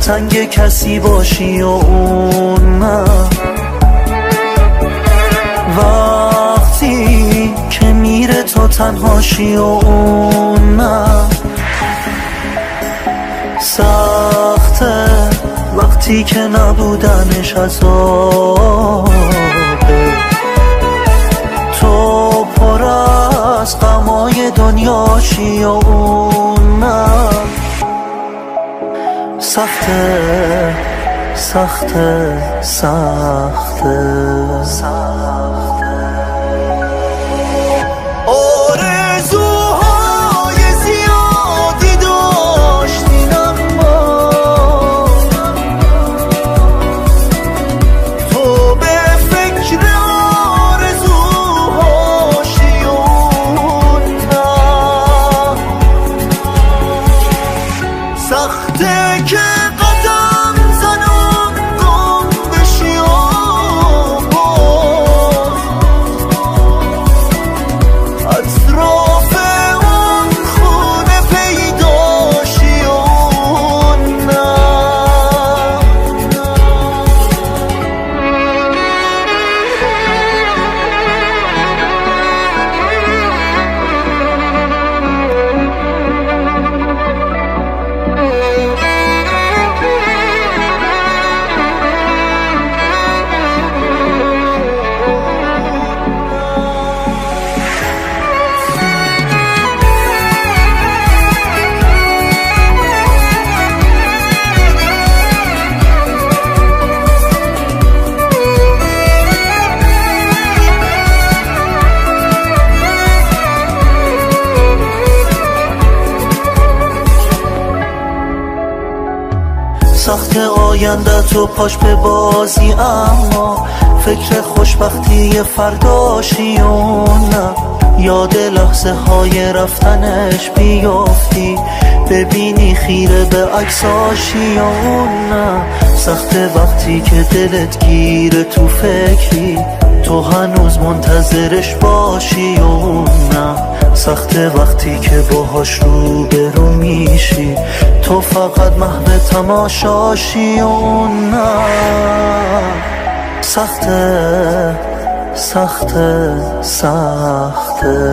دلتنگ کسی باشی و اون نه، وقتی که میره تو تنهاشی و اون نه. سخته وقتی که نبودنش عذابه، تو پر از غمای دنیاشی و اون نه. سخته سخته سخته سخته. آرزوهای زیادی داشتیم اما تو به فکر آرزوهاشی و نه. سخته که قدم زنم گم بشی و باز اطراف اون خونه پیداشی و نه. سخت آینده تو پاش به بازی، اما فکر خوشبختی فرداشی و نه. یاد لحظه های رفتنش بیافتی، ببینی خیره به عکساشی و نه. سخت وقتی که دلت گیره تو فکری، تو هنوز منتظرش باشی و نه. سخت وقتی که باهاش روبرو میشی، تو فقط محو تماشاشی و نه. سخته سخته سخته.